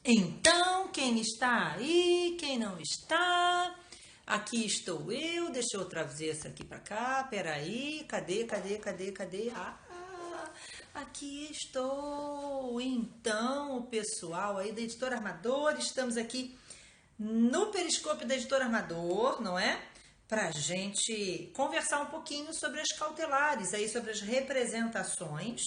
Então, quem está aí, quem não está? Aqui estou eu, deixa eu trazer essa aqui para cá, peraí, cadê? Aqui estou. Então, o pessoal aí da Editora Armador, estamos aqui no Periscópio da Editora Armador, não é? Pra gente conversar um pouquinho sobre as cautelares, aí sobre as representações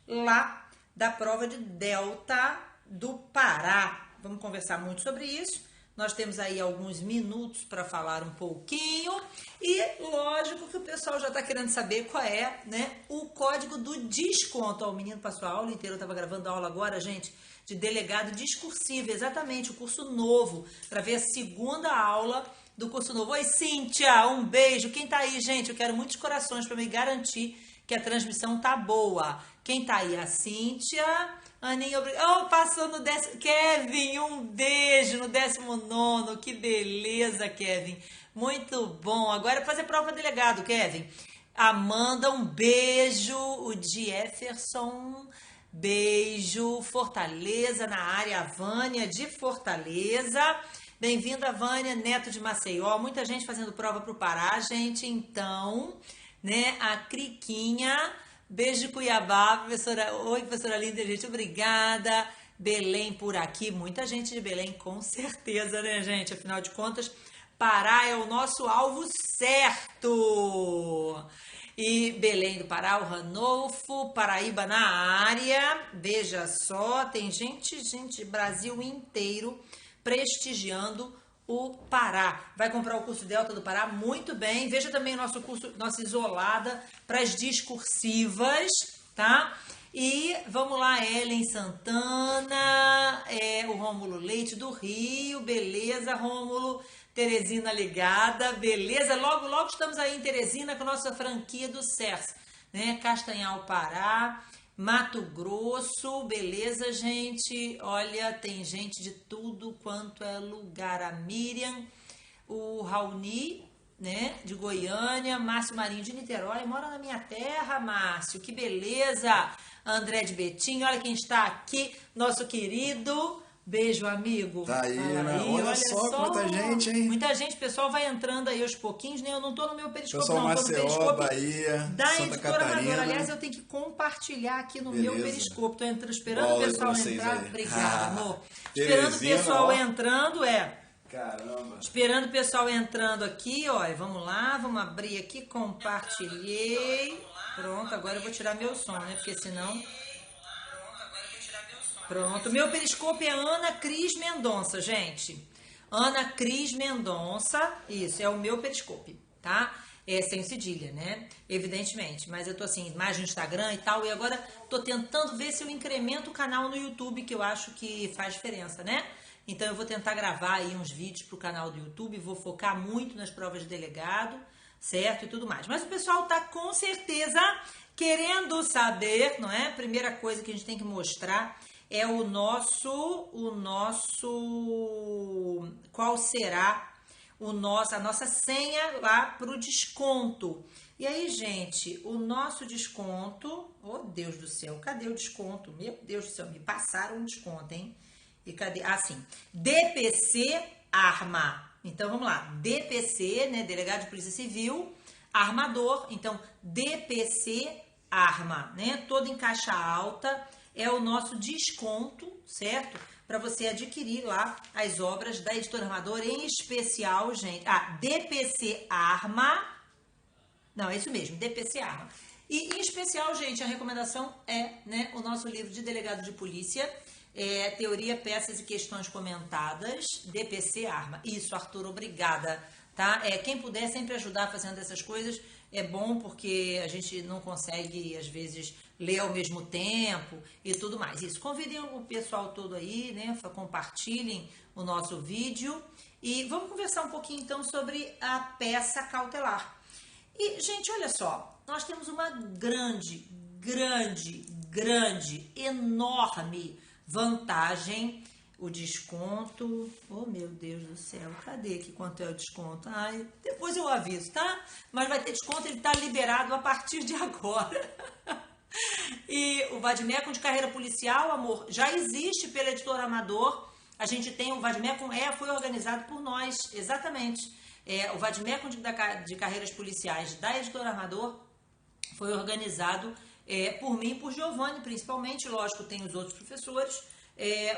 lá da prova de Delta do Pará. Vamos conversar muito sobre isso. Nós temos aí alguns minutos para falar um pouquinho e lógico que o pessoal já está querendo saber qual é, né, o código do desconto. Ó, o menino passou a aula inteira, eu estava gravando a aula agora, gente, de delegado discursivo, exatamente, o curso novo, para ver a segunda aula do curso novo. Oi, Cíntia, um beijo. Quem tá aí, gente? Eu quero muitos corações para me garantir que a transmissão tá boa. Quem tá aí? A Cíntia. Aninha, obrigada. Oh, passou no décimo. Kevin, um beijo no 19º. Que beleza, Kevin. Muito bom. Agora é fazer prova delegado, Kevin. Amanda, um beijo. O Jefferson, beijo. Fortaleza na área. A Vânia de Fortaleza. Bem-vinda, Vânia, Neto de Maceió. Muita gente fazendo prova pro Pará, gente. Então, né, a Criquinha, beijo de Cuiabá, professora. Oi, professora linda, gente, obrigada. Belém por aqui, muita gente de Belém, com certeza, né, gente? Afinal de contas, Pará é o nosso alvo certo. E Belém do Pará, o Ranolfo, Paraíba na área. Veja só, tem gente, Brasil inteiro prestigiando o Pará. Vai comprar o curso Delta do Pará? Muito bem. Veja também o nosso curso, nossa isolada para as discursivas, tá? E vamos lá, Ellen Santana, o Rômulo Leite do Rio, beleza, Rômulo. Teresina ligada, beleza? Logo estamos aí em Teresina com a nossa franquia do CERS, né? Castanhal, Pará. Mato Grosso, beleza, gente? Olha, tem gente de tudo quanto é lugar. A Miriam, o Raoni, né, de Goiânia, Márcio Marinho de Niterói, mora na minha terra, Márcio, que beleza! André de Betim, olha quem está aqui, nosso querido. Beijo, amigo. Tá aí, Fala né? aí, Olha só quanta gente, hein? Muita gente, pessoal vai entrando aí aos pouquinhos, né? Eu não tô no meu periscope, Pessoal, não, tô no Maceió, periscope Bahia, da Santa Editora Armador. Catarina. Aliás, eu tenho que compartilhar aqui no meu Beleza. periscope. Tô entrando, esperando o Bola aí pessoal pra vocês entrar. aí. Obrigada, amor. Esperando o Teresina, pessoal ó. entrando, Caramba. Esperando o pessoal entrando aqui, ó. Vamos lá, vamos abrir aqui, compartilhei. Pronto, agora eu vou tirar meu som, né? Porque senão... Pronto, meu periscope é Ana Cris Mendonça, gente. Ana Cris Mendonça, isso, é o meu periscope, tá? É sem cedilha, né? Evidentemente, mas eu tô assim, mais no Instagram e tal, e agora tô tentando ver se eu incremento o canal no YouTube, que eu acho que faz diferença, né? Então eu vou tentar gravar aí uns vídeos pro canal do YouTube, vou focar muito nas provas de delegado, certo? E tudo mais. Mas o pessoal tá com certeza querendo saber, não é? Primeira coisa que a gente tem que mostrar é qual será a nossa senha lá para o desconto. E aí, gente, o nosso desconto, oh Deus do céu, cadê o desconto? Meu Deus do céu, me passaram um desconto, hein? E cadê? Ah, sim, DPC Arma. Então, vamos lá, DPC, né, Delegado de Polícia Civil, Armador, então, DPC Arma, né, todo em caixa alta, é o nosso desconto, certo? Para você adquirir lá as obras da Editora Armador, em especial, gente. DPC Arma. Não, é isso mesmo, DPC Arma. E em especial, gente, a recomendação é, né, o nosso livro de delegado de polícia, Teoria, Peças e Questões Comentadas, DPC Arma. Isso, Arthur, obrigada. Tá? Quem puder sempre ajudar fazendo essas coisas é bom, porque a gente não consegue, às vezes, ler ao mesmo tempo e tudo mais. Isso, convidem o pessoal todo aí, né? Compartilhem o nosso vídeo e vamos conversar um pouquinho, então, sobre a peça cautelar. E, gente, olha só, nós temos uma grande, enorme vantagem. O desconto, oh meu Deus do céu, cadê aqui quanto é o desconto? Ai, depois eu aviso, tá? Mas vai ter desconto, ele tá liberado a partir de agora. E o Vademecum de carreira policial, amor, já existe pela Editora Amador. A gente tem o Vademecum, foi organizado por nós, exatamente. O Vademecum de carreiras policiais da Editora Amador foi organizado por mim e por Giovanni, principalmente. Lógico, tem os outros professores,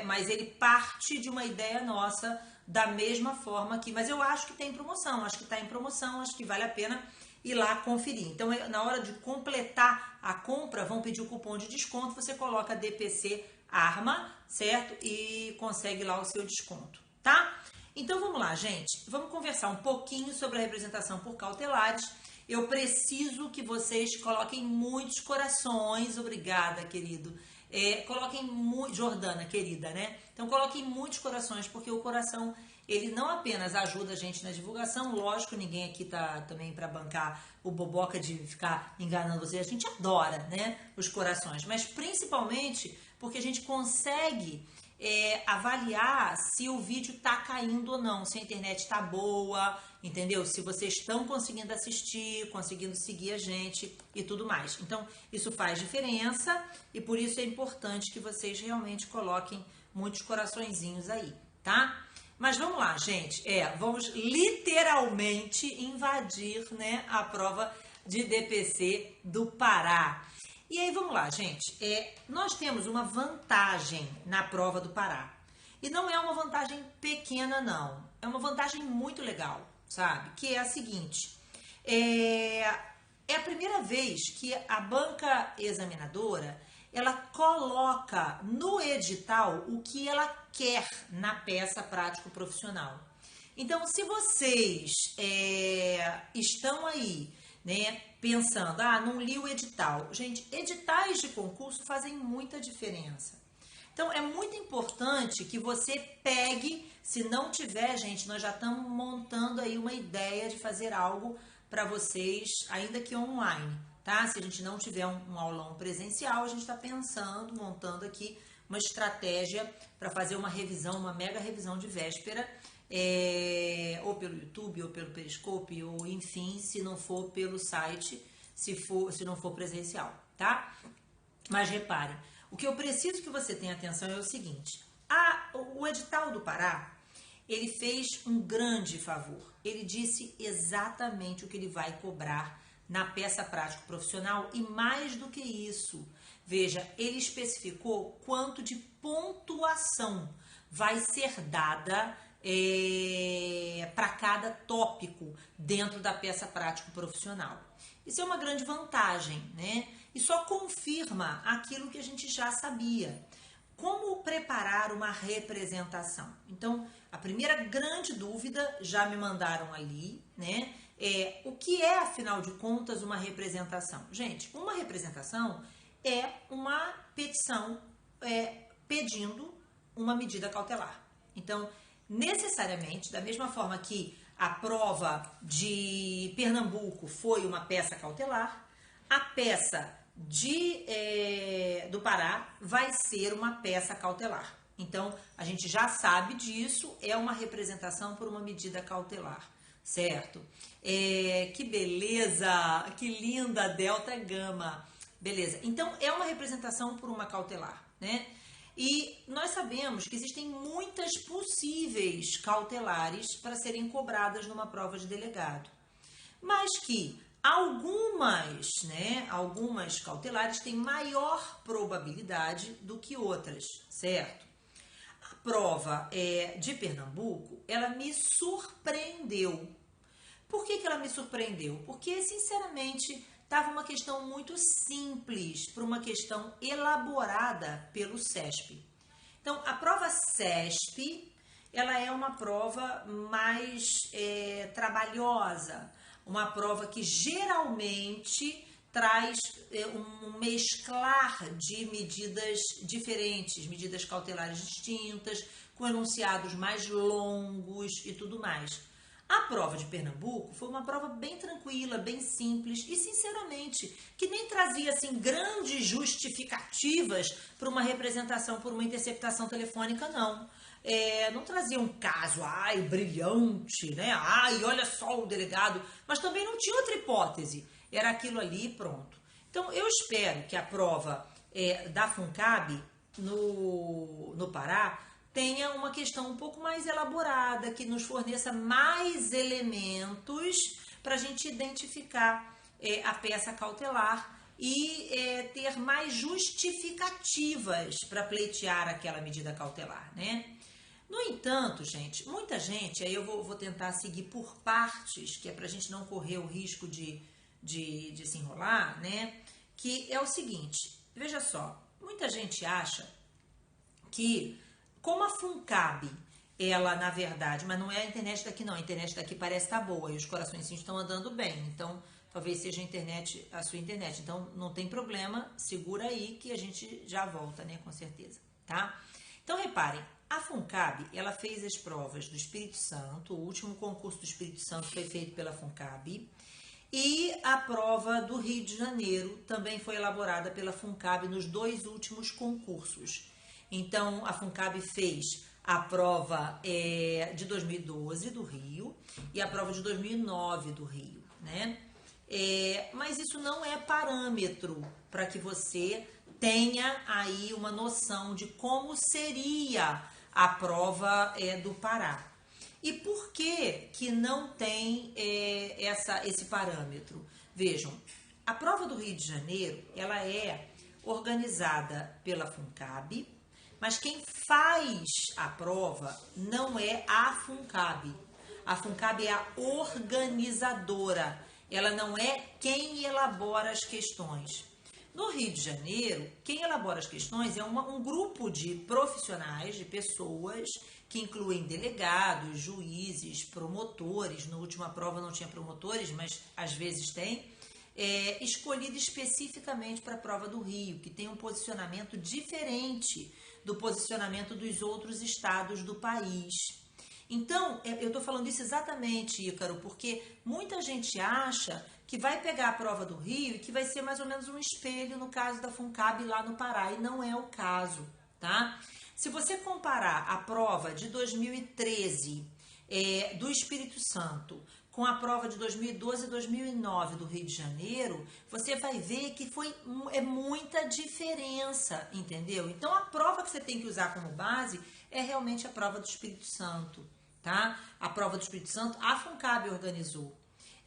mas ele parte de uma ideia nossa da mesma forma que... Mas eu acho que tem promoção, acho que está em promoção, acho que vale a pena ir lá conferir. Então, na hora de completar a compra, vão pedir o cupom de desconto, você coloca DPC ARMA, certo? E consegue lá o seu desconto, tá? Então, vamos lá, gente. Vamos conversar um pouquinho sobre a representação por cautelares. Eu preciso que vocês coloquem muitos corações. Obrigada, querido. Coloquem muito... Jordana, querida, né? Então, coloquem muitos corações, porque o coração... Ele não apenas ajuda a gente na divulgação, lógico, ninguém aqui tá também para bancar o boboca de ficar enganando vocês. A gente adora, né, os corações, mas principalmente porque a gente consegue avaliar se o vídeo tá caindo ou não, se a internet tá boa, entendeu? Se vocês estão conseguindo assistir, conseguindo seguir a gente e tudo mais. Então, isso faz diferença e por isso é importante que vocês realmente coloquem muitos coraçõezinhos aí, tá? Mas vamos lá, gente. Vamos literalmente invadir, né, a prova de DPC do Pará. E aí, vamos lá, gente. Nós temos uma vantagem na prova do Pará. E não é uma vantagem pequena, não. É uma vantagem muito legal, sabe? Que é a seguinte. É a primeira vez que a banca examinadora... ela coloca no edital o que ela quer na peça prático-profissional. Então, se vocês estão aí, né, pensando, não li o edital. Gente, editais de concurso fazem muita diferença. Então, é muito importante que você pegue, se não tiver, gente, nós já estamos montando aí uma ideia de fazer algo para vocês, ainda que online. Tá? Se a gente não tiver um aulão presencial, a gente está pensando, montando aqui uma estratégia para fazer uma revisão, uma mega revisão de véspera, ou pelo YouTube, ou pelo Periscope, ou enfim, se não for pelo site, se não for presencial, tá? Mas repare, o que eu preciso que você tenha atenção é o seguinte, o edital do Pará, ele fez um grande favor, ele disse exatamente o que ele vai cobrar na peça prático profissional e mais do que isso, veja, ele especificou quanto de pontuação vai ser dada para cada tópico dentro da peça prático profissional. Isso é uma grande vantagem, né? E só confirma aquilo que a gente já sabia. Como preparar uma representação? Então, a primeira grande dúvida, já me mandaram ali, né? O que é, afinal de contas, uma representação? Gente, uma representação é uma petição pedindo uma medida cautelar. Então, necessariamente, da mesma forma que a prova de Pernambuco foi uma peça cautelar, a peça do Pará vai ser uma peça cautelar. Então, a gente já sabe disso, é uma representação por uma medida cautelar. Certo? Que beleza! Que linda, Delta Gama! Beleza. Então, é uma representação por uma cautelar, né? E nós sabemos que existem muitas possíveis cautelares para serem cobradas numa prova de delegado. Mas que algumas cautelares têm maior probabilidade do que outras, certo? A prova de Pernambuco, ela me surpreendeu. Por que ela me surpreendeu? Porque, sinceramente, estava uma questão muito simples para uma questão elaborada pelo CESP. Então, a prova CESP, ela é uma prova mais trabalhosa, uma prova que geralmente traz um mesclar de medidas diferentes, medidas cautelares distintas, com enunciados mais longos e tudo mais. A prova de Pernambuco foi uma prova bem tranquila, bem simples e, sinceramente, que nem trazia assim grandes justificativas para uma representação por uma interceptação telefônica, não. Não trazia um caso, brilhante, né? Olha só o delegado, mas também não tinha outra hipótese. Era aquilo ali e pronto. Então, eu espero que a prova da FUNCAB no Pará tenha uma questão um pouco mais elaborada, que nos forneça mais elementos para a gente identificar a peça cautelar e ter mais justificativas para pleitear aquela medida cautelar, né? No entanto, gente, muita gente, aí eu vou tentar seguir por partes, que é para a gente não correr o risco de se enrolar, né? Que é o seguinte, veja só, muita gente acha que, como a FUNCAB, ela, na verdade, mas não é a internet daqui não, a internet daqui parece estar boa e os corações estão andando bem, então talvez seja a sua internet, então não tem problema, segura aí que a gente já volta, né, com certeza, tá? Então reparem, a FUNCAB, ela fez as provas do Espírito Santo, o último concurso do Espírito Santo foi feito pela FUNCAB, e a prova do Rio de Janeiro também foi elaborada pela FUNCAB nos 2 últimos concursos. Então, a FUNCAB fez a prova de 2012 do Rio e a prova de 2009 do Rio, né? Mas isso não é parâmetro para que você tenha aí uma noção de como seria a prova do Pará. E por que não tem esse parâmetro? Vejam, a prova do Rio de Janeiro, ela é organizada pela FUNCAB, mas quem faz a prova não é a FUNCAB. A FUNCAB é a organizadora, ela não é quem elabora as questões. No Rio de Janeiro, quem elabora as questões é um grupo de profissionais, de pessoas que incluem delegados, juízes, promotores. Na última prova não tinha promotores, mas às vezes tem. Escolhido especificamente para a prova do Rio, que tem um posicionamento diferente do posicionamento dos outros estados do país. Então, eu estou falando isso exatamente, Ícaro, porque muita gente acha que vai pegar a prova do Rio e que vai ser mais ou menos um espelho no caso da FUNCAB lá no Pará, e não é o caso, tá? Se você comparar a prova de 2013 do Espírito Santo com a prova de 2012 e 2009 do Rio de Janeiro, você vai ver que é muita diferença, entendeu? Então, a prova que você tem que usar como base é realmente a prova do Espírito Santo, tá? A prova do Espírito Santo, a FUNCAB organizou.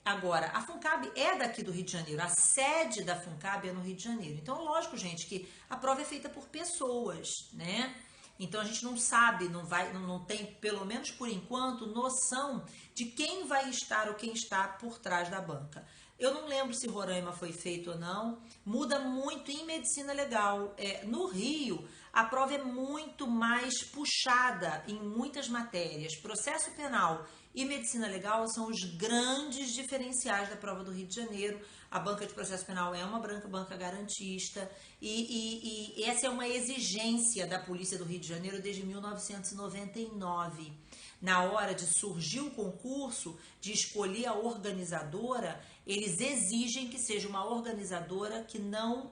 Agora, a FUNCAB é daqui do Rio de Janeiro, a sede da FUNCAB é no Rio de Janeiro. Então, lógico, gente, que a prova é feita por pessoas, né? Então, a gente não sabe, não tem, pelo menos por enquanto, noção de quem vai estar ou quem está por trás da banca. Eu não lembro se Roraima foi feito ou não, muda muito em medicina legal. No Rio, a prova é muito mais puxada em muitas matérias. Processo penal e medicina legal são os grandes diferenciais da prova do Rio de Janeiro. A banca de processo penal é uma banca garantista e essa é uma exigência da Polícia do Rio de Janeiro desde 1999. Na hora de surgir o concurso, de escolher a organizadora, eles exigem que seja uma organizadora que não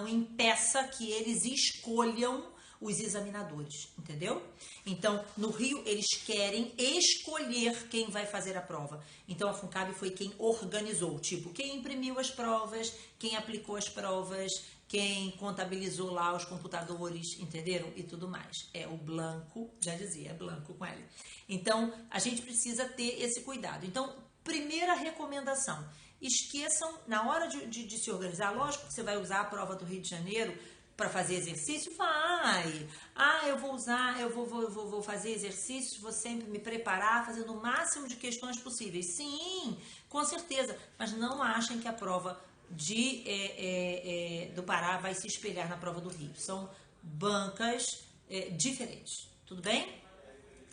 impeça que eles escolham os examinadores, entendeu? Então, no Rio, eles querem escolher quem vai fazer a prova. Então, a FUNCAB foi quem organizou, tipo, quem imprimiu as provas, quem aplicou as provas, quem contabilizou lá os computadores, entenderam? E tudo mais. O Blanco, já dizia, é Blanco com L. Então, a gente precisa ter esse cuidado. Então, primeira recomendação, esqueçam, na hora de se organizar, lógico que você vai usar a prova do Rio de Janeiro para fazer exercício, eu vou fazer exercícios, vou sempre me preparar, fazendo o máximo de questões possíveis. Sim, com certeza, mas não achem que a prova do Pará vai se espelhar na prova do Rio. São bancas diferentes, tudo bem?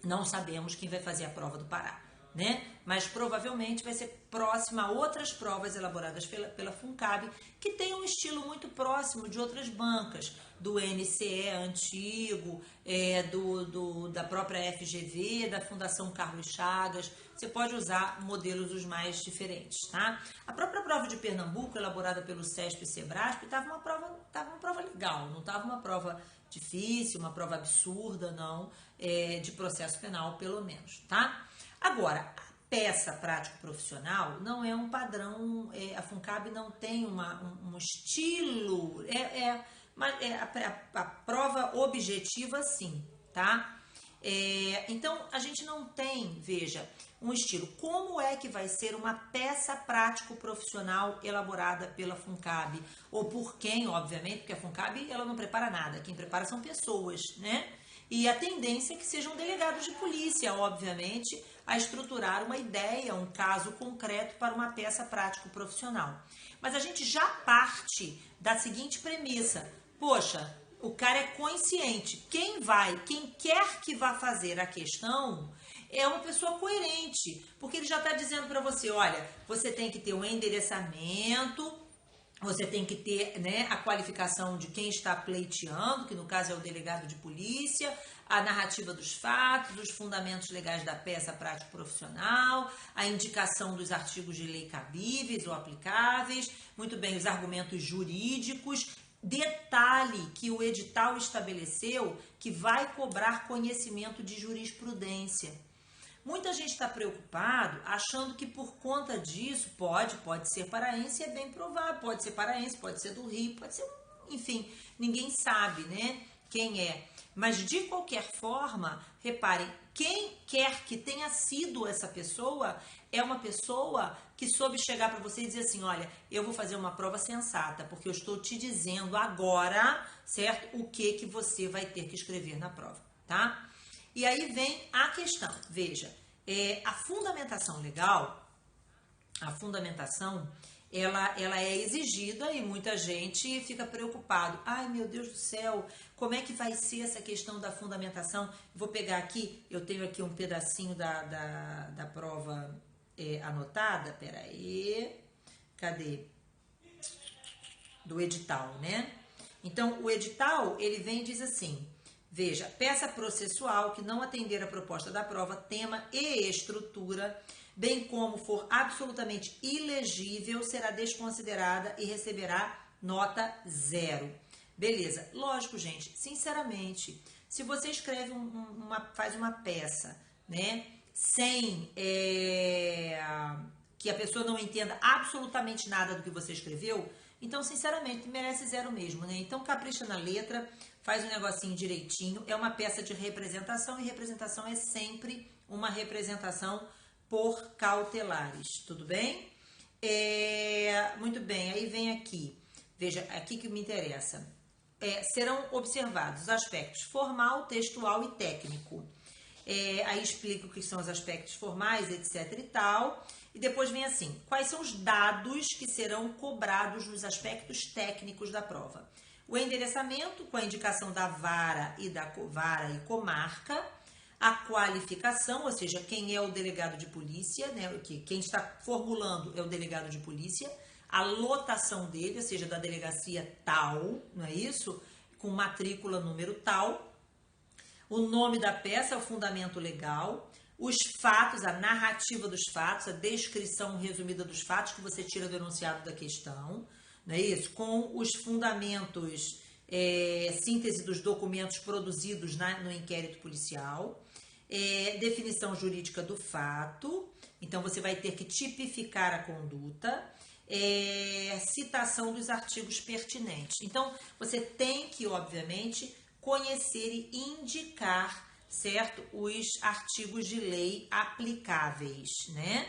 Não sabemos quem vai fazer a prova do Pará, né? Mas provavelmente vai ser próxima a outras provas elaboradas pela FUNCAB, que tem um estilo muito próximo de outras bancas, do NCE antigo, da própria FGV, da Fundação Carlos Chagas. Você pode usar modelos os mais diferentes, tá? A própria prova de Pernambuco, elaborada pelo CESP e SEBRASP, estava uma prova legal, não estava uma prova difícil, uma prova absurda, não, de processo penal, pelo menos, tá? Agora, peça prático-profissional não é um padrão, a FUNCAB não tem um estilo, a prova objetiva sim, tá? Então, a gente não tem, veja, um estilo. Como é que vai ser uma peça prático-profissional elaborada pela FUNCAB? Ou por quem, obviamente, porque a FUNCAB ela não prepara nada, quem prepara são pessoas, né? E a tendência é que sejam delegados de polícia, obviamente, a estruturar uma ideia, um caso concreto para uma peça prático-profissional. Mas a gente já parte da seguinte premissa: poxa, o cara é consciente. Quem quer que vá fazer a questão é uma pessoa coerente, porque ele já está dizendo para você, olha, você tem que ter um endereçamento, você tem que ter, né, a qualificação de quem está pleiteando, que no caso é o delegado de polícia, a narrativa dos fatos, os fundamentos legais da peça prático-profissional, a indicação dos artigos de lei cabíveis ou aplicáveis, muito bem, os argumentos jurídicos. Detalhe que o edital estabeleceu que vai cobrar conhecimento de jurisprudência. Muita gente está preocupado, achando que por conta disso, pode ser paraense, é bem provável, pode ser paraense, pode ser do Rio, pode ser, enfim, ninguém sabe, né, quem é. Mas de qualquer forma, reparem, quem quer que tenha sido essa pessoa, é uma pessoa que soube chegar para você e dizer assim, olha, eu vou fazer uma prova sensata, porque eu estou te dizendo agora, certo, o que você vai ter que escrever na prova, tá? E aí vem a questão, veja, a fundamentação legal, ela é exigida e muita gente fica preocupado. Ai, meu Deus do céu, como é que vai ser essa questão da fundamentação? Vou pegar aqui, eu tenho aqui um pedacinho da prova anotada, peraí, cadê? Do edital, né? Então, o edital, ele vem e diz assim, veja, peça processual que não atender a proposta da prova, tema e estrutura, bem como for absolutamente ilegível, será desconsiderada e receberá nota 0. Beleza. Lógico, gente, sinceramente, se você escreve faz uma peça, né, sem que a pessoa não entenda absolutamente nada do que você escreveu, então, sinceramente, merece 0 mesmo, né? Então, capricha na letra, faz um negocinho direitinho. É uma peça de representação e representação é sempre uma representação por cautelares, tudo bem? Muito bem, aí vem aqui, veja, aqui que me interessa. Serão observados os aspectos formal, textual e técnico. Aí explica o que são os aspectos formais, etc e tal. E depois vem assim, quais são os dados que serão cobrados nos aspectos técnicos da prova? O endereçamento, com a indicação da vara e comarca, a qualificação, ou seja, quem é o delegado de polícia, né? Quem está formulando é o delegado de polícia, a lotação dele, ou seja, da delegacia tal, não é isso? Com matrícula número tal, o nome da peça, o fundamento legal, os fatos, a narrativa dos fatos, a descrição resumida dos fatos que você tira do enunciado da questão, não é isso? Com os fundamentos, síntese dos documentos produzidos no inquérito policial, definição jurídica do fato, então você vai ter que tipificar a conduta, citação dos artigos pertinentes. Então, você tem que, obviamente, conhecer e indicar, certo, os artigos de lei aplicáveis, né?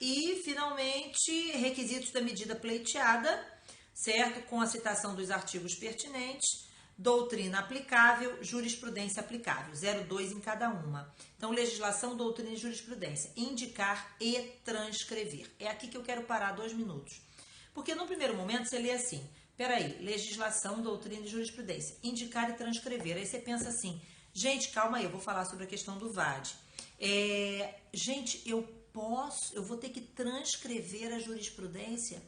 E, finalmente, requisitos da medida pleiteada, certo? Com a citação dos artigos pertinentes, doutrina aplicável, jurisprudência aplicável, 0,2 em cada uma. Então, legislação, doutrina e jurisprudência. Indicar e transcrever. É aqui que eu quero parar 2 minutos. Porque, no primeiro momento, você lê assim, peraí, legislação, doutrina e jurisprudência. Indicar e transcrever. Aí você pensa assim, gente, calma aí, eu vou falar sobre a questão do VAD. Gente, eu vou ter que transcrever a jurisprudência?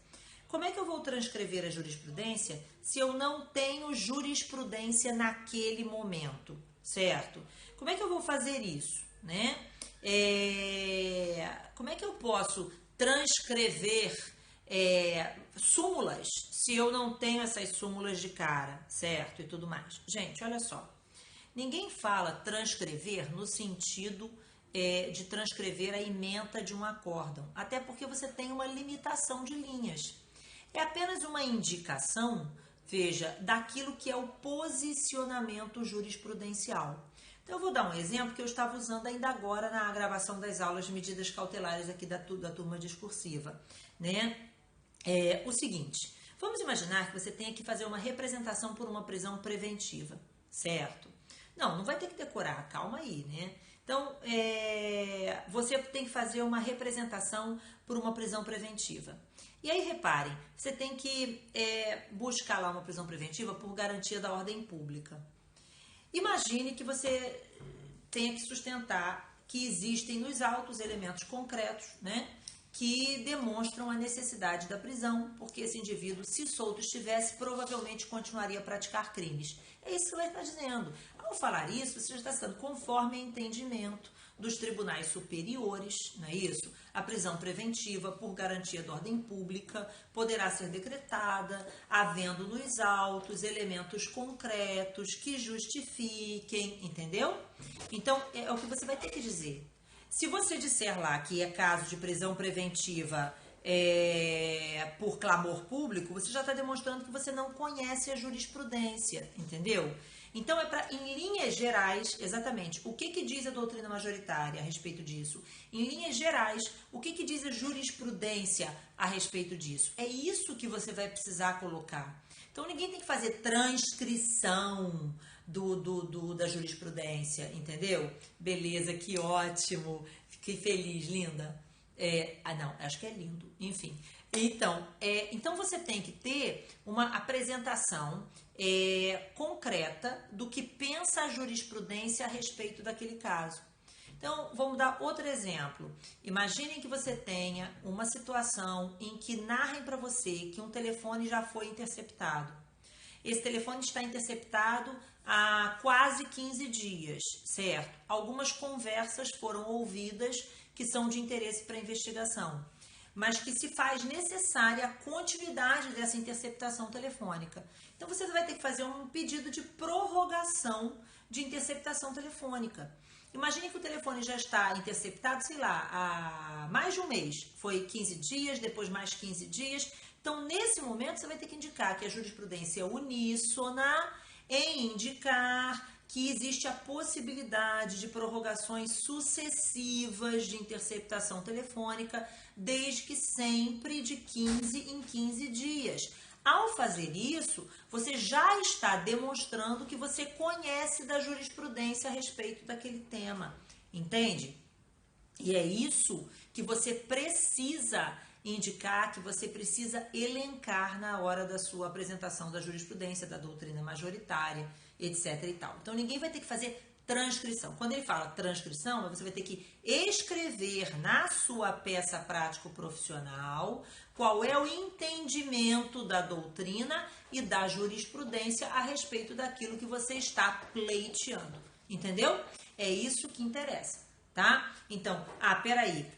Como é que eu vou transcrever a jurisprudência se eu não tenho jurisprudência naquele momento, certo? Como é que eu vou fazer isso, né? Como é que eu posso transcrever súmulas se eu não tenho essas súmulas de cara, certo? E tudo mais. Gente, olha só. Ninguém fala transcrever no sentido de transcrever a ementa de um acórdão, até porque você tem uma limitação de linhas. É apenas uma indicação, veja, daquilo que é o posicionamento jurisprudencial. Então, eu vou dar um exemplo que eu estava usando ainda agora na gravação das aulas de medidas cautelares aqui da turma discursiva, né? O seguinte, vamos imaginar que você tenha que fazer uma representação por uma prisão preventiva, certo? Não vai ter que decorar, calma aí, né? Então, você tem que fazer uma representação por uma prisão preventiva. E aí, reparem, você tem que buscar lá uma prisão preventiva por garantia da ordem pública. Imagine que você tenha que sustentar que existem nos autos elementos concretos, né, que demonstram a necessidade da prisão, porque esse indivíduo, se solto estivesse, provavelmente continuaria a praticar crimes. É isso que ele está dizendo. Ao falar isso, você já está sendo conforme entendimento dos tribunais superiores, não é isso? A prisão preventiva, por garantia da ordem pública, poderá ser decretada, havendo nos autos elementos concretos que justifiquem, entendeu? Então, é o que você vai ter que dizer. Se você disser lá que é caso de prisão preventiva por clamor público, você já está demonstrando que você não conhece a jurisprudência, entendeu? Então, em linhas gerais, exatamente, o que diz a doutrina majoritária a respeito disso? Em linhas gerais, o que diz a jurisprudência a respeito disso? É isso que você vai precisar colocar. Então, ninguém tem que fazer transcrição da jurisprudência, entendeu? Beleza, que ótimo, fiquei feliz, linda. Não, acho que é lindo, enfim. Então você tem que ter uma apresentação concreta do que pensa a jurisprudência a respeito daquele caso. Então, vamos dar outro exemplo. Imaginem que você tenha uma situação em que narrem para você que um telefone já foi interceptado. Esse telefone está interceptado há quase 15 dias, certo? Algumas conversas foram ouvidas que são de interesse para a investigação, mas que se faz necessária a continuidade dessa interceptação telefônica. Então, você vai ter que fazer um pedido de prorrogação de interceptação telefônica. Imagine que o telefone já está interceptado, sei lá, há mais de um mês. Foi 15 dias, depois mais 15 dias. Então, nesse momento, você vai ter que indicar que a jurisprudência é uníssona em indicar que existe a possibilidade de prorrogações sucessivas de interceptação telefônica, desde que sempre de 15 em 15 dias. Ao fazer isso, você já está demonstrando que você conhece da jurisprudência a respeito daquele tema, entende? E é isso que você precisa indicar, que você precisa elencar na hora da sua apresentação da jurisprudência, da doutrina majoritária, etc. e tal. Então, ninguém vai ter que fazer transcrição. Quando ele fala transcrição, você vai ter que escrever na sua peça prático-profissional qual é o entendimento da doutrina e da jurisprudência a respeito daquilo que você está pleiteando. Entendeu? É isso que interessa, tá? Então, peraí,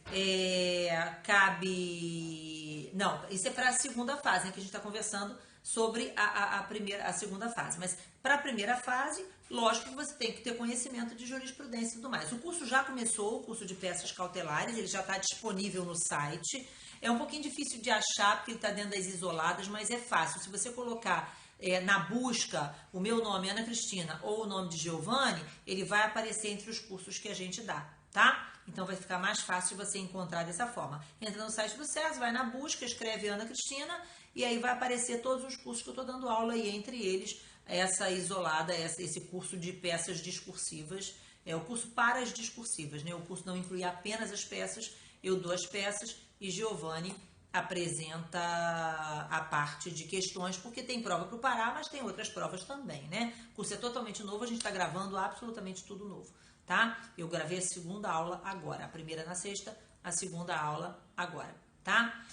cabe... Não, isso é para a segunda fase, né, que a gente está conversando sobre a segunda fase. Mas para a primeira fase, lógico que você tem que ter conhecimento de jurisprudência e tudo mais. O curso já começou, o curso de peças cautelares, ele já está disponível no site. É um pouquinho difícil de achar, porque ele está dentro das isoladas, mas é fácil. Se você colocar na busca o meu nome, Ana Cristina, ou o nome de Giovanni, ele vai aparecer entre os cursos que a gente dá, tá? Então vai ficar mais fácil de você encontrar dessa forma. Entra no site do SESI, vai na busca, escreve Ana Cristina, e aí vai aparecer todos os cursos que eu estou dando aula, e entre eles essa isolada, esse curso de peças discursivas, é o curso para as discursivas, né? O curso não inclui apenas as peças, eu dou as peças e Giovanni apresenta a parte de questões, porque tem prova para o Pará, mas tem outras provas também, né? O curso é totalmente novo, a gente está gravando absolutamente tudo novo, tá? Eu gravei a segunda aula agora, a primeira na sexta, a segunda aula agora, tá?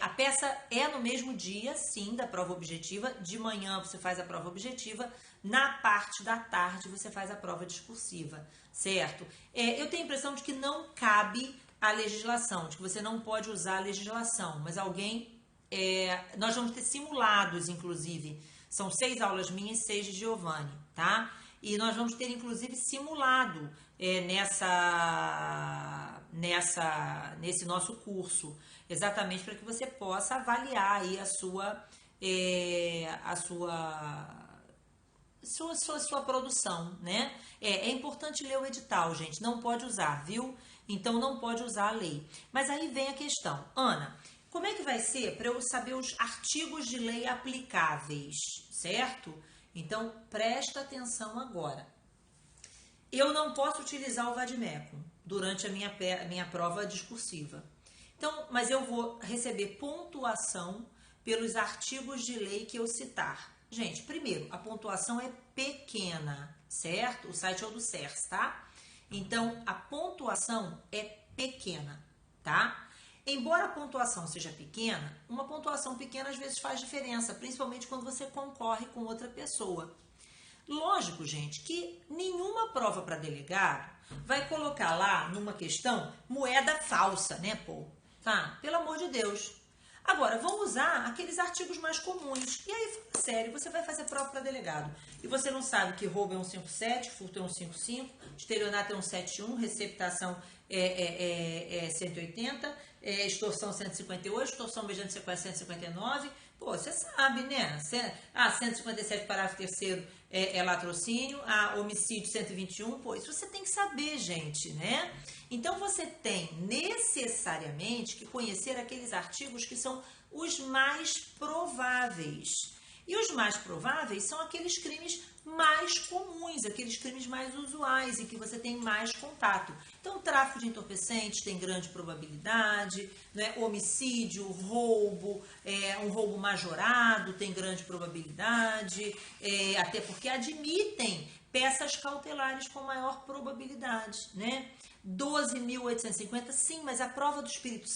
A peça é no mesmo dia, sim, da prova objetiva. De manhã você faz a prova objetiva, na parte da tarde você faz a prova discursiva, certo? Eu tenho a impressão de que não cabe a legislação, de que você não pode usar a legislação, mas nós vamos ter simulados, inclusive, são 6 aulas minhas e 6 de Giovanni, tá? E nós vamos ter, inclusive, simulado nesse nosso curso, exatamente para que você possa avaliar aí sua produção, né? É importante ler o edital, gente, não pode usar, viu? Então não pode usar a lei. Mas aí vem a questão, Ana, como é que vai ser para eu saber os artigos de lei aplicáveis, certo? Então presta atenção agora. Eu não posso utilizar o vade-mecum durante a minha prova discursiva. Então, mas eu vou receber pontuação pelos artigos de lei que eu citar. Gente, primeiro, a pontuação é pequena, certo? O site é o do CERS, tá? Então, a pontuação é pequena, tá? Embora a pontuação seja pequena, uma pontuação pequena às vezes faz diferença, principalmente quando você concorre com outra pessoa. Lógico, gente, que nenhuma prova para delegado vai colocar lá numa questão moeda falsa, né, pô? Tá? Pelo amor de Deus. Agora, vão usar aqueles artigos mais comuns. E aí, fala sério, você vai fazer prova para delegado. E você não sabe que roubo é 157, furto é 155, estelionato é 171, receptação é 180, extorsão 158, extorsão mediante sequestro 159. Pô, você sabe, né? 157, parágrafo 3º é latrocínio, homicídio 121, pô, isso você tem que saber, gente, né? Então, você tem necessariamente que conhecer aqueles artigos que são os mais prováveis. E os mais prováveis são aqueles crimes mais comuns, aqueles crimes mais usuais, em que você tem mais contato. Então, tráfico de entorpecentes tem grande probabilidade, né? Homicídio, roubo, um roubo majorado tem grande probabilidade, até porque admitem peças cautelares com maior probabilidade, né? 12.850, sim, mas a prova do Espírito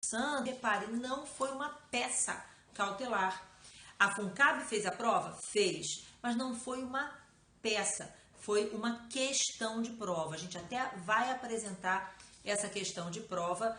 Santo, repare, não foi uma peça cautelar. A FUNCAB fez a prova? Fez, mas não foi uma peça, foi uma questão de prova. A gente até vai apresentar essa questão de prova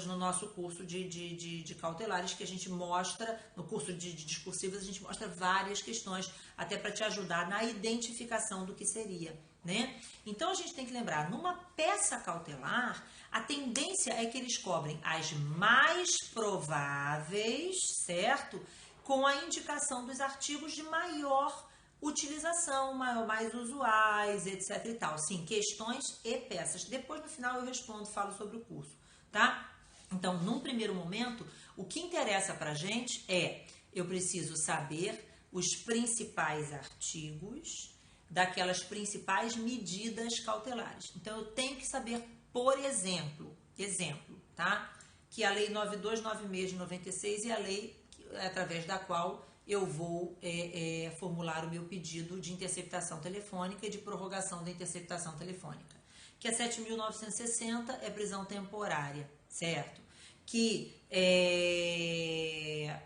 no nosso curso de cautelares, que a gente mostra, no curso de discursivas, a gente mostra várias questões, até para te ajudar na identificação do que seria, né? Então, a gente tem que lembrar, numa peça cautelar, a tendência é que eles cobrem as mais prováveis, certo? Com a indicação dos artigos de maior utilização, mais usuais, etc e tal. Sim, questões e peças. Depois, no final, eu respondo, falo sobre o curso, tá? Então, num primeiro momento, o que interessa pra gente eu preciso saber os principais artigos daquelas principais medidas cautelares. Então, eu tenho que saber, por exemplo, tá? Que a Lei 9296 de 96 é a lei através da qual eu vou formular o meu pedido de interceptação telefônica e de prorrogação da interceptação telefônica. Que a 7.960 é prisão temporária, certo? Que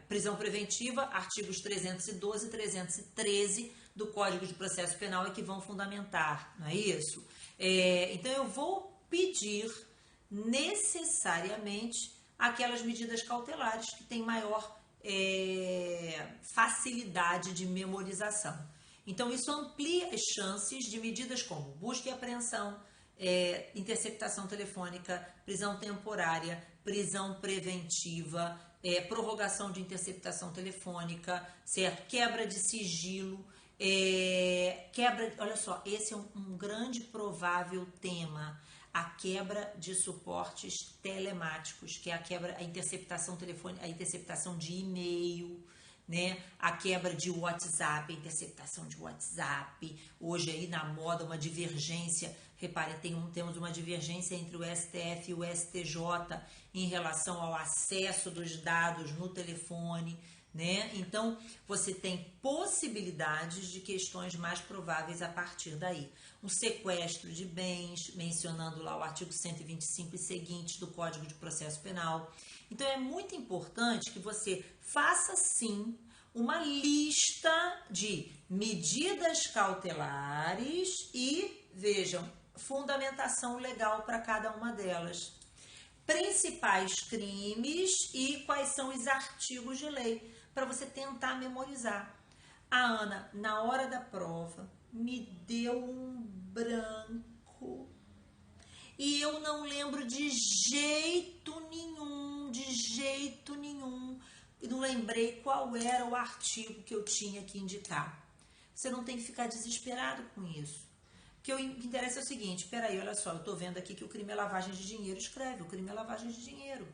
prisão preventiva, artigos 312 e 313 do Código de Processo Penal é que vão fundamentar, não é isso? Então, eu vou pedir necessariamente aquelas medidas cautelares que têm maior facilidade de memorização. Então, isso amplia as chances de medidas como busca e apreensão, interceptação telefônica, prisão temporária, prisão preventiva, prorrogação de interceptação telefônica, certo? Quebra de sigilo, olha só, esse é um grande provável tema, a quebra de suportes telemáticos, que é a interceptação telefônica, a interceptação de e-mail, né? A quebra de WhatsApp, a interceptação de WhatsApp. Hoje aí na moda uma divergência, repare, temos uma divergência entre o STF e o STJ em relação ao acesso dos dados no telefone, né? Então, você tem possibilidades de questões mais prováveis a partir daí. Um sequestro de bens, mencionando lá o artigo 125 e seguintes do Código de Processo Penal. Então, é muito importante que você faça, sim, uma lista de medidas cautelares e, vejam, fundamentação legal para cada uma delas. Principais crimes e quais são os artigos de lei, para você tentar memorizar. A Ana, na hora da prova, me deu um branco. E eu não lembro de jeito nenhum. E não lembrei qual era o artigo que eu tinha que indicar. Você não tem que ficar desesperado com isso. O que interessa é o seguinte, peraí, olha só, eu tô vendo aqui que o crime é lavagem de dinheiro, escreve, o crime é lavagem de dinheiro.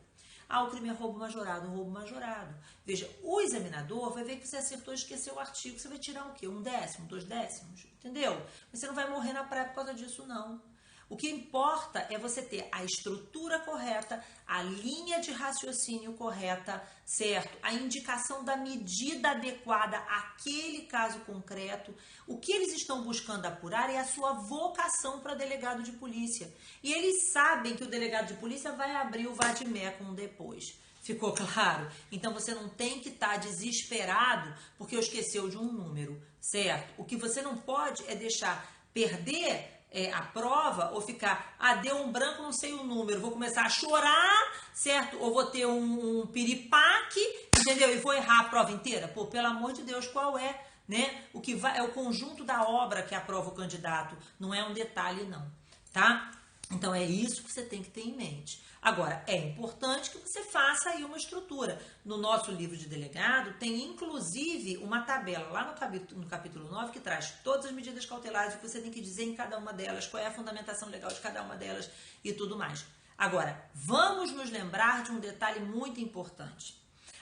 Ah, o crime é roubo majorado, um roubo majorado. Veja, o examinador vai ver que você acertou e esqueceu o artigo, você vai tirar o quê? 1 décimo, 2 décimos, entendeu? Você não vai morrer na praia por causa disso, não. O que importa é você ter a estrutura correta, a linha de raciocínio correta, certo? A indicação da medida adequada àquele caso concreto. O que eles estão buscando apurar é a sua vocação para delegado de polícia. E eles sabem que o delegado de polícia vai abrir o vade-mecum depois. Ficou claro? Então você não tem que estar desesperado porque esqueceu de um número, certo? O que você não pode é deixar perder a prova ou ficar, deu um branco, não sei o número, vou começar a chorar, certo? Ou vou ter um piripaque, entendeu? E vou errar a prova inteira. Pô, pelo amor de Deus, qual é, né? O que vai é o conjunto da obra que aprova o candidato, não é um detalhe não, tá? Então é isso que você tem que ter em mente. Agora, é importante que você faça aí uma estrutura. No nosso livro de delegado, tem inclusive uma tabela lá no capítulo 9 que traz todas as medidas cautelares, o que você tem que dizer em cada uma delas, qual é a fundamentação legal de cada uma delas e tudo mais. Agora, vamos nos lembrar de um detalhe muito importante.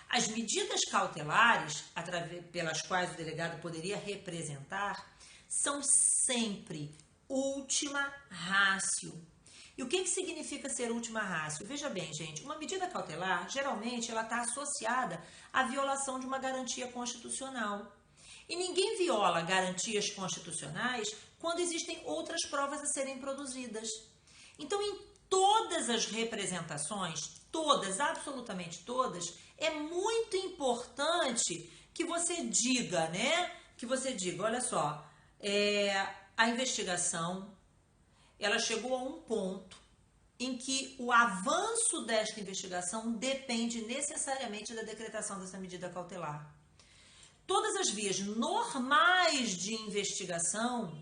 As medidas cautelares, pelas quais o delegado poderia representar, são sempre última ratio. E o que significa ser última ratio? Veja bem, gente, uma medida cautelar, geralmente, ela está associada à violação de uma garantia constitucional. E ninguém viola garantias constitucionais quando existem outras provas a serem produzidas. Então, em todas as representações, todas, absolutamente todas, é muito importante que você diga, né? Que você diga, olha só, a investigação ela chegou a um ponto em que o avanço desta investigação depende necessariamente da decretação dessa medida cautelar. Todas as vias normais de investigação,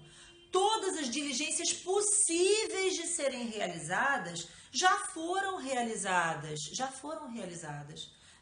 todas as diligências possíveis de serem realizadas, já foram realizadas,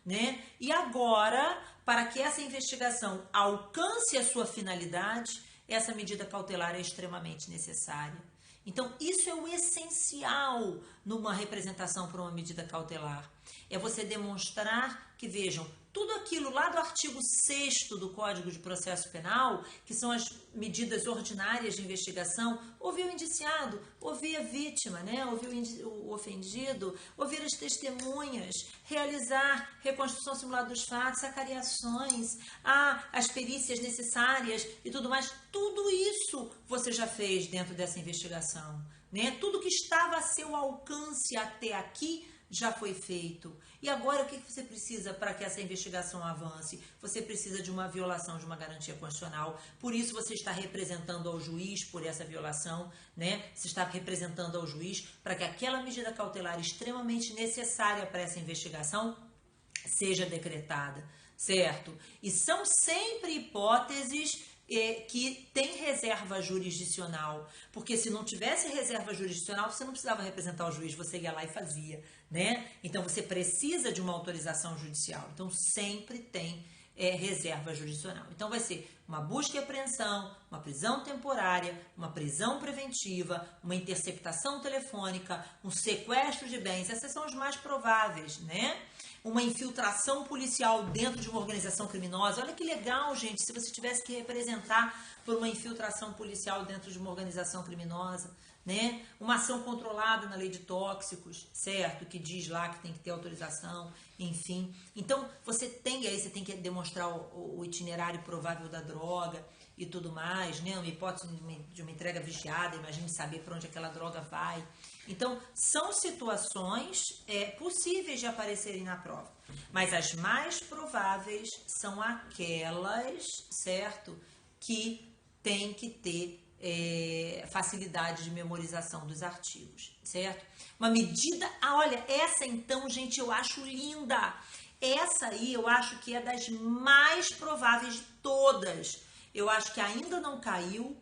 né? E agora, para que essa investigação alcance a sua finalidade, essa medida cautelar é extremamente necessária. Então, isso é o essencial numa representação por uma medida cautelar. É você demonstrar que, vejam, tudo aquilo lá do artigo 6º do Código de Processo Penal, que são as medidas ordinárias de investigação, ouvir o indiciado, ouvir a vítima, né? Ouvir o ofendido, ouvir as testemunhas, realizar reconstrução simulada dos fatos, acariações, as perícias necessárias e tudo mais. Tudo isso você já fez dentro dessa investigação, né? Tudo que estava a seu alcance até aqui já foi feito. E agora o que você precisa para que essa investigação avance? Você precisa de uma violação de uma garantia constitucional. Por isso você está representando ao juiz por essa violação, né? Você está representando ao juiz para que aquela medida cautelar extremamente necessária para essa investigação seja decretada, certo? E são sempre hipóteses que tem reserva jurisdicional, porque se não tivesse reserva jurisdicional, você não precisava representar o juiz, você ia lá e fazia, né? Então você precisa de uma autorização judicial, então sempre tem reserva jurisdicional. Então vai ser uma busca e apreensão, uma prisão temporária, uma prisão preventiva, uma interceptação telefônica, um sequestro de bens, essas são os mais prováveis, né? Uma infiltração policial dentro de uma organização criminosa. Olha que legal, gente, se você tivesse que representar por uma infiltração policial dentro de uma organização criminosa, né? Uma ação controlada na lei de tóxicos, certo? Que diz lá que tem que ter autorização, enfim. Então, você tem que demonstrar o itinerário provável da droga e tudo mais, né? Uma hipótese de uma entrega vigiada, imagine saber para onde aquela droga vai. Então, são situações possíveis de aparecerem na prova, mas as mais prováveis são aquelas, certo, que tem que ter facilidade de memorização dos artigos, certo? Uma medida, olha, essa então, gente, eu acho linda. Essa aí eu acho que é das mais prováveis de todas. Eu acho que ainda não caiu,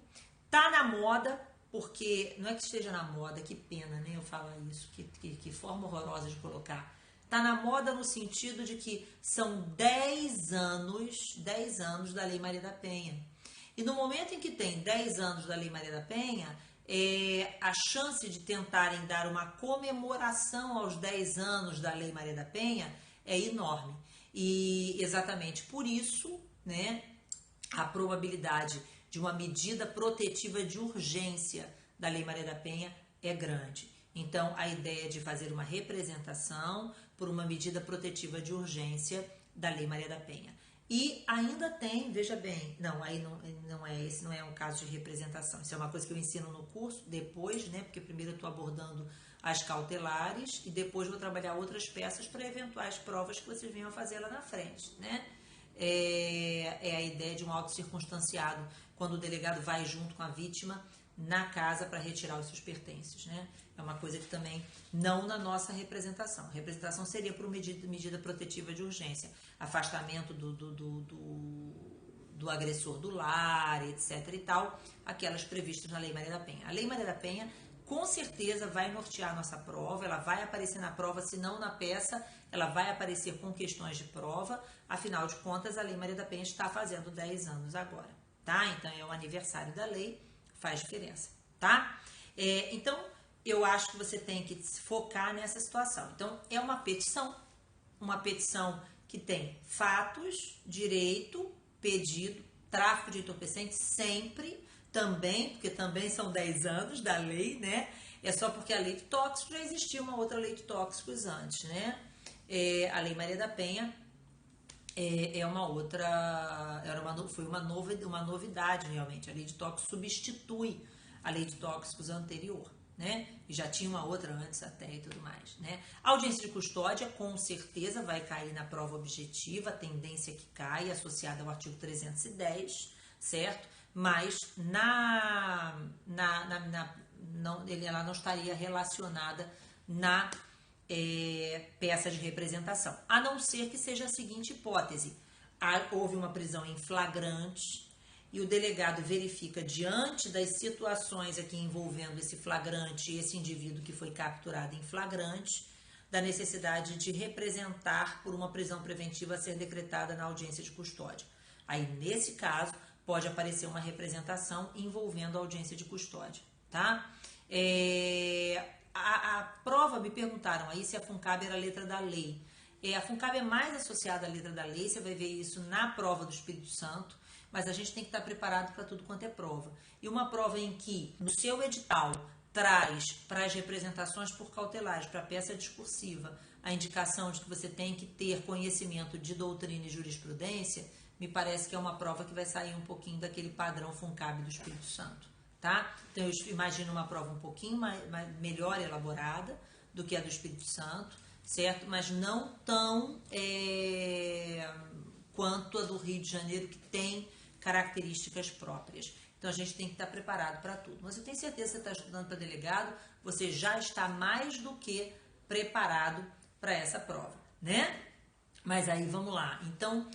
tá na moda, porque não é que esteja na moda, que pena, né? Eu falar isso, que forma horrorosa de colocar. Tá na moda no sentido de que são 10 anos da Lei Maria da Penha. E no momento em que tem 10 anos da Lei Maria da Penha, a chance de tentarem dar uma comemoração aos 10 anos da Lei Maria da Penha é enorme. E exatamente por isso, né, a probabilidade de uma medida protetiva de urgência da Lei Maria da Penha é grande. Então, a ideia de fazer uma representação por uma medida protetiva de urgência da Lei Maria da Penha. E ainda tem, veja bem, não, aí esse não é um caso de representação. Isso é uma coisa que eu ensino no curso depois, né? Porque primeiro eu estou abordando as cautelares e depois vou trabalhar outras peças para eventuais provas que vocês venham a fazer lá na frente, né? É a ideia de um auto circunstanciado, quando o delegado vai junto com a vítima na casa para retirar os seus pertences, né? É uma coisa que também não na nossa representação. A representação seria por medida protetiva de urgência, afastamento do agressor do lar, etc e tal, aquelas previstas na Lei Maria da Penha. A Lei Maria da Penha com certeza vai nortear a nossa prova, ela vai aparecer na prova, se não na peça, ela vai aparecer com questões de prova, afinal de contas a Lei Maria da Penha está fazendo 10 anos agora, tá? Então é o aniversário da lei, faz diferença, tá? Então, eu acho que você tem que se focar nessa situação. Então, é uma petição que tem fatos, direito, pedido, tráfico de entorpecentes sempre, também, porque também são 10 anos da lei, né? É só porque a lei de tóxicos já existia uma outra lei de tóxicos antes, né? A Lei Maria da Penha é uma outra, foi uma novidade realmente. A lei de tóxicos substitui a lei de tóxicos anterior, né? E já tinha uma outra antes até e tudo mais, né? A audiência de custódia com certeza vai cair na prova objetiva, a tendência é que caia, associada ao artigo 310, certo? Mas ela não estaria relacionada na peça de representação, a não ser que seja a seguinte hipótese: houve uma prisão em flagrante e o delegado verifica, diante das situações aqui envolvendo esse flagrante e esse indivíduo que foi capturado em flagrante, da necessidade de representar por uma prisão preventiva a ser decretada na audiência de custódia. Aí, nesse caso, pode aparecer uma representação envolvendo a audiência de custódia, tá? A prova, me perguntaram aí se a FUNCAB era a letra da lei. A FUNCAB é mais associada à letra da lei, você vai ver isso na prova do Espírito Santo, mas a gente tem que estar preparado para tudo quanto é prova. E uma prova em que, no seu edital, traz para as representações por cautelares, para a peça discursiva, a indicação de que você tem que ter conhecimento de doutrina e jurisprudência, me parece que é uma prova que vai sair um pouquinho daquele padrão FUNCAB do Espírito Santo, tá? Então, eu imagino uma prova um pouquinho melhor elaborada do que a do Espírito Santo, certo? Mas não tão quanto a do Rio de Janeiro, que tem características próprias. Então, a gente tem que estar preparado para tudo. Mas eu tenho certeza que você está estudando para delegado, você já está mais do que preparado para essa prova, né? Mas aí, vamos lá. Então,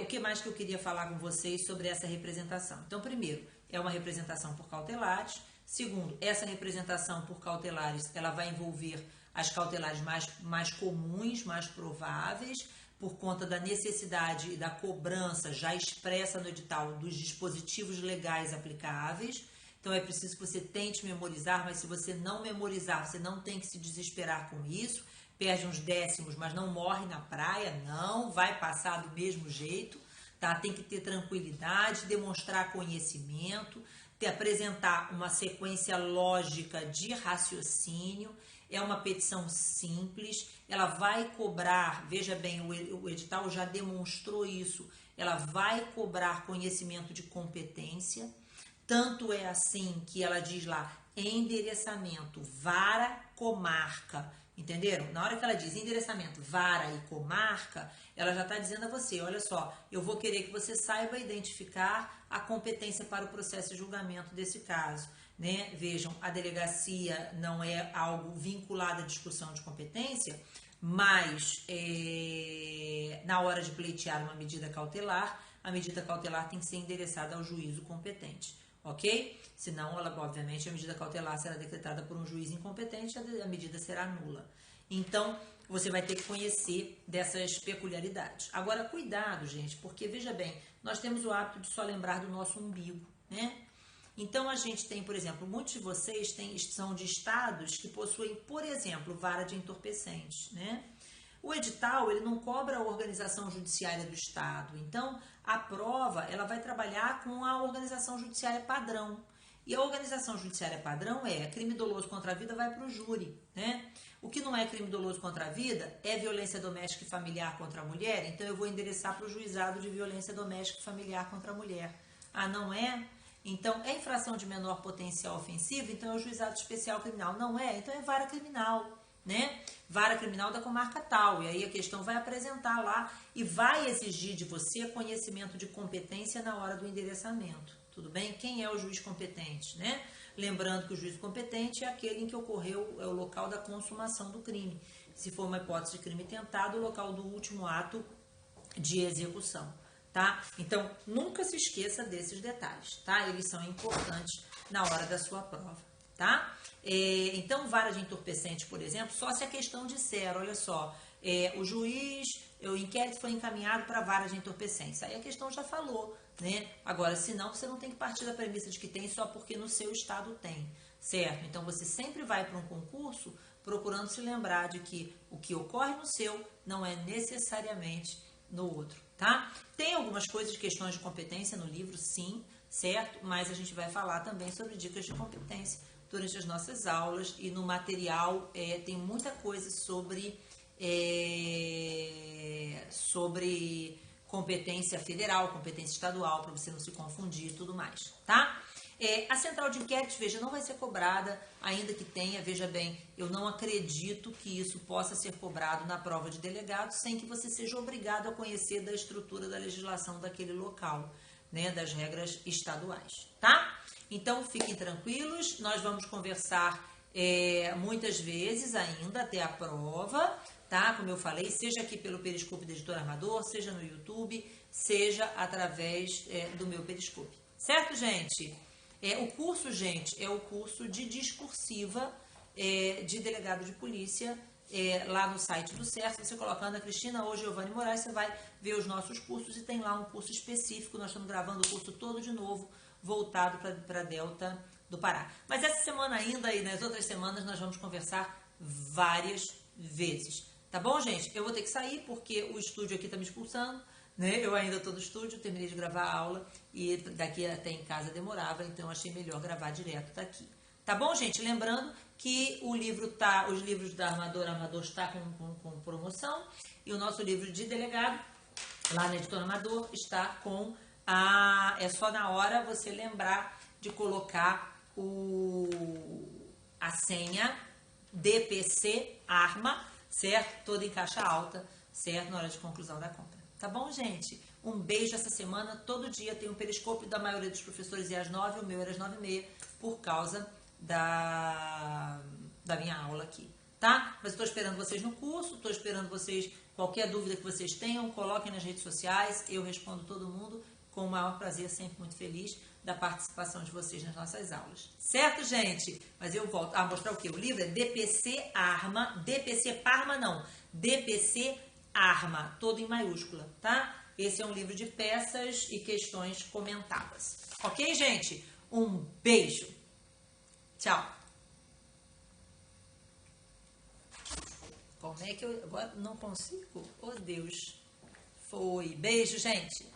o que mais que eu queria falar com vocês sobre essa representação? Então, primeiro, é uma representação por cautelares. Segundo, essa representação por cautelares, ela vai envolver as cautelares mais comuns, mais prováveis, por conta da necessidade e da cobrança já expressa no edital dos dispositivos legais aplicáveis. Então, é preciso que você tente memorizar, mas se você não memorizar, você não tem que se desesperar com isso. Perde uns décimos, mas não morre na praia, não, vai passar do mesmo jeito, tá? Tem que ter tranquilidade, demonstrar conhecimento, apresentar uma sequência lógica de raciocínio. É uma petição simples, ela vai cobrar, veja bem, o edital já demonstrou isso, ela vai cobrar conhecimento de competência, tanto é assim que ela diz lá, endereçamento, vara, comarca, entenderam? Na hora que ela diz endereçamento, vara e comarca, ela já está dizendo a você, olha só, eu vou querer que você saiba identificar a competência para o processo de julgamento desse caso, né? Vejam, a delegacia não é algo vinculado à discussão de competência, mas na hora de pleitear uma medida cautelar, a medida cautelar tem que ser endereçada ao juízo competente, ok? Senão, obviamente, a medida cautelar será decretada por um juiz incompetente, a medida será nula. Então, você vai ter que conhecer dessas peculiaridades. Agora, cuidado, gente, porque, veja bem, nós temos o hábito de só lembrar do nosso umbigo, né? Então, a gente tem, por exemplo, muitos de vocês são de estados que possuem, por exemplo, vara de entorpecentes, né? O edital, ele não cobra a organização judiciária do estado. Então, a prova, ela vai trabalhar com a organização judiciária padrão. E a organização judiciária padrão crime doloso contra a vida vai para o júri, né? O que não é crime doloso contra a vida é violência doméstica e familiar contra a mulher, então eu vou endereçar para o juizado de violência doméstica e familiar contra a mulher. Ah, não é? Então, é infração de menor potencial ofensivo, então é o juizado especial criminal. Não é? Então é vara criminal, né? Vara criminal da comarca tal. E aí a questão vai apresentar lá e vai exigir de você conhecimento de competência na hora do endereçamento. Tudo bem? Quem é o juiz competente, né? Lembrando que o juiz competente é aquele em que ocorreu o local da consumação do crime. Se for uma hipótese de crime tentado, o local do último ato de execução, tá? Então, nunca se esqueça desses detalhes, tá? Eles são importantes na hora da sua prova, tá? Então, vara de entorpecente, por exemplo, só se a questão disser, olha só, o juiz, o inquérito foi encaminhado para a vara de entorpecência. Aí a questão já falou, né? Agora, se não, você não tem que partir da premissa de que tem só porque no seu estado tem, certo? Então, você sempre vai para um concurso procurando se lembrar de que o que ocorre no seu não é necessariamente no outro, tá? Tem algumas coisas, questões de competência no livro, sim, certo? Mas a gente vai falar também sobre dicas de competência durante as nossas aulas e no material tem muita coisa sobre competência federal, competência estadual, para você não se confundir e tudo mais, tá? A central de inquéritos, veja, não vai ser cobrada, ainda que tenha, veja bem, eu não acredito que isso possa ser cobrado na prova de delegado sem que você seja obrigado a conhecer da estrutura da legislação daquele local, né, das regras estaduais, tá? Então, fiquem tranquilos, nós vamos conversar muitas vezes ainda até a prova, tá? Como eu falei, seja aqui pelo Periscope do Editor Armador, seja no YouTube, seja através do meu Periscope. Certo, gente? O curso, gente, é o curso de discursiva de delegado de polícia lá no site do CERS. Você coloca Ana Cristina ou Giovanni Moraes, você vai ver os nossos cursos e tem lá um curso específico. Nós estamos gravando o curso todo de novo, voltado para Delta do Pará. Mas essa semana ainda e nas outras semanas nós vamos conversar várias vezes. Tá bom, gente? Eu vou ter que sair porque o estúdio aqui está me expulsando, né? Eu ainda estou no estúdio, terminei de gravar a aula e daqui até em casa demorava, então achei melhor gravar direto daqui. Tá bom, gente? Lembrando que os livros da Armador está com promoção e o nosso livro de delegado, lá na Editora Amador, está com é só na hora você lembrar de colocar a senha DPC Arma, certo? Toda em caixa alta, certo? Na hora de conclusão da compra. Tá bom, gente? Um beijo essa semana. Todo dia tem um periscópio da maioria dos professores às 9, o meu era às 9h30, por causa da minha aula aqui, tá? Mas estou esperando vocês no curso, estou esperando vocês, qualquer dúvida que vocês tenham, coloquem nas redes sociais, eu respondo todo mundo com o maior prazer, sempre muito feliz da participação de vocês nas nossas aulas. Certo, gente? Mas eu volto a mostrar o quê? O livro é DPC Arma, DPC Parma não, DPC Arma, todo em maiúscula, tá? Esse é um livro de peças e questões comentadas. Ok, gente? Um beijo. Tchau. Como é que eu agora não consigo? Oh, Deus. Foi. Beijo, gente.